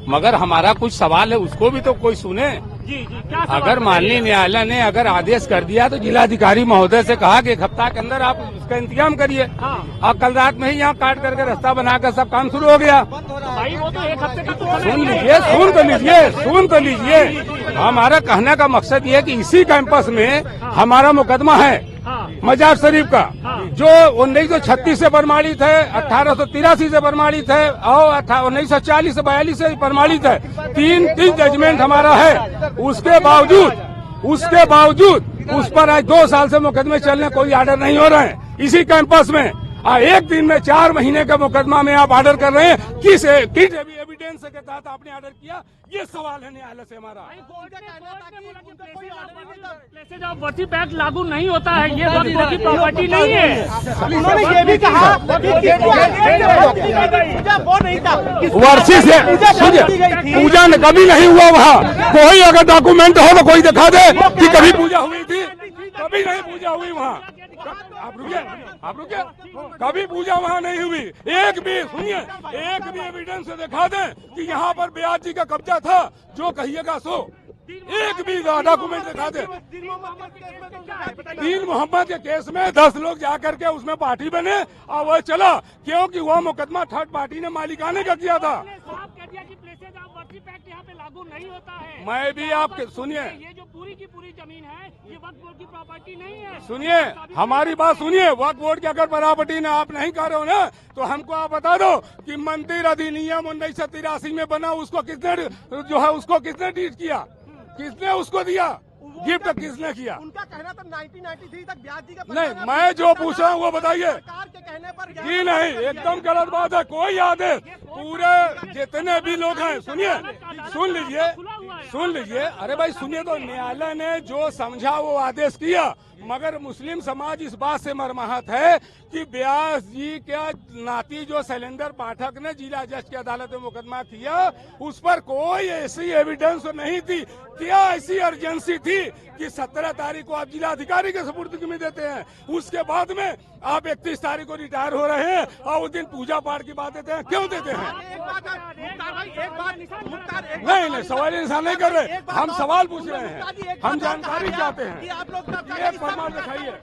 मगर हमारा कुछ सवाल है, उसको भी तो कोई सुने। जी क्या सवाल अगर माननीय न्यायालय ने अगर आदेश कर दिया तो जिलाधिकारी महोदय से कहा कि 1 हफ्ता के अंदर आप इसका इंतजाम करिए। हाँ। और कल रात में ही यहाँ काट करके रास्ता बनाकर सब काम शुरू हो गया। भाई वो तो 1 हफ्ते का तो समय सुन है। लीजिए, सुन तो लीजिए। हमारा कहने का मकसद ये है कि इसी कैंपस में हमारा मुकदमा है हाँ। मजार शरीफ का, हाँ। जो 1936 से प्रमाणित है, 1883 से प्रमाणित है और 1940 से 42 से प्रमाणित है। तीन जजमेंट हमारा है। उसके बावजूद उस पर आज 2 साल से मुकदमे चलने कोई आर्डर नहीं हो रहे हैं इसी कैंपस में। एक दिन में 4 महीने का मुकदमा में आप ऑर्डर कर रहे हैं। किस एविडेंस के तहत आपने ऑर्डर किया, ये सवाल है न्यायालय से हमारा। प्लेसेज ऑफ वर्शिप एक्ट लागू नहीं होता है, ये वक्फ बोर्ड की प्रॉपर्टी नहीं है। उन्होंने ये भी कहा वर्षी से पूजा कभी नहीं हुआ वहाँ। कोई अगर डॉक्यूमेंट हो तो कोई दिखा दे कि कभी पूजा हुई थी। कभी नहीं पूजा हुई वहाँ। आप रुकिए, कभी पूजा वहाँ नहीं हुई। एक भी एविडेंस दिखा दें कि यहाँ पर ब्याज जी का कब्जा था, जो कहिएगा सो। एक भी डॉक्यूमेंट दिखा दे। दीन मोहम्मद के केस में 10 लोग जाकर के उसमें पार्टी बने और वह चला, क्योंकि वह मुकदमा थर्ड पार्टी ने मालिकाने का किया था। यहाँ पे लागू नहीं होता है। मैं भी आपके सुनिए, ये जो पूरी की पूरी जमीन है ये वक्फ बोर्ड की प्रॉपर्टी नहीं है। सुनिए हमारी बात सुनिए। वक्फ बोर्ड की अगर प्रॉपर्टी ने आप नहीं कर रहे हो ना, तो हमको आप बता दो कि मंदिर अधिनियम 1983 में बना, उसको किसने डीड किया, किसने उसको दिया, गिफ्ट किसने किया? उनका कहना था 1993 तक ब्याज जी का नहीं, मैं जो पूछ रहा हूँ वो बताइए। सरकार के कहने पर जी नहीं, एकदम गलत बात है। कोई आदेश, पूरे जितने भी लोग हैं, सुन लीजिए। अरे भाई सुनिए, तो न्यायालय ने जो समझा वो आदेश किया, मगर मुस्लिम समाज इस बात से मर्माहत है कि व्यास जी का नाती जो शैलेंद्र पाठक ने जिला जज की अदालत में मुकदमा किया, उस पर कोई ऐसी एविडेंस नहीं थी। क्या ऐसी अर्जेंसी थी कि 17 तारीख को आप जिला अधिकारी के सुपुर्द में देते हैं, उसके बाद में आप 31 तारीख को रिटायर हो रहे हैं और उस दिन पूजा पाठ की बात देते हैं? क्यों देते हैं? नहीं, सवाल इंसान नहीं कर रहे, हम सवाल पूछ रहे हैं, हम जानकारी चाहते हैं। आप लोग एक प्रमाण दिखाइए।